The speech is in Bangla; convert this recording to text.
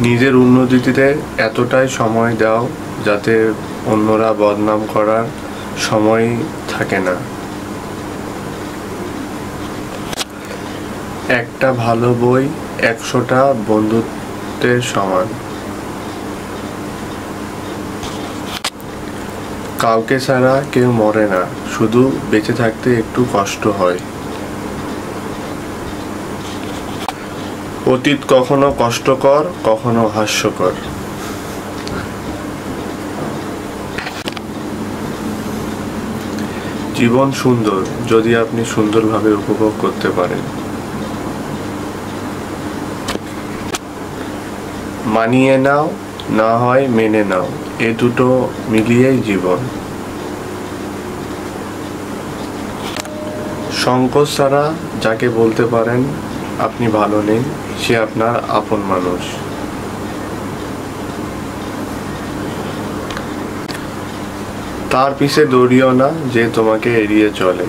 নিজের উন্নতিতে এতটাই সময় দাও যাতে অন্যরা বদনাম করার সময় থাকে না। একটা ভালো বই 100টা বন্ধুত্বের সমান। কাউকে ছাড়া কেউ মরে না, শুধু বেঁচে থাকতে একটু কষ্ট হয়। অতীত কখনো কষ্টকর, কখনো হাস্যকর। জীবন সুন্দর যদি আপনি সুন্দরভাবে উপভোগ করতে পারেন। মানিয়ে নাও, না হয় মেনে নাও, এ দুটো মিলিয়েই জীবন। সংকোচ ছাড়া যাকে বলতে পারেন আপনি ভালো নেই, সে আপনার আপন মানুষ। তার পিছে দৌড়িও না যে তোমাকে এড়িয়ে চলে।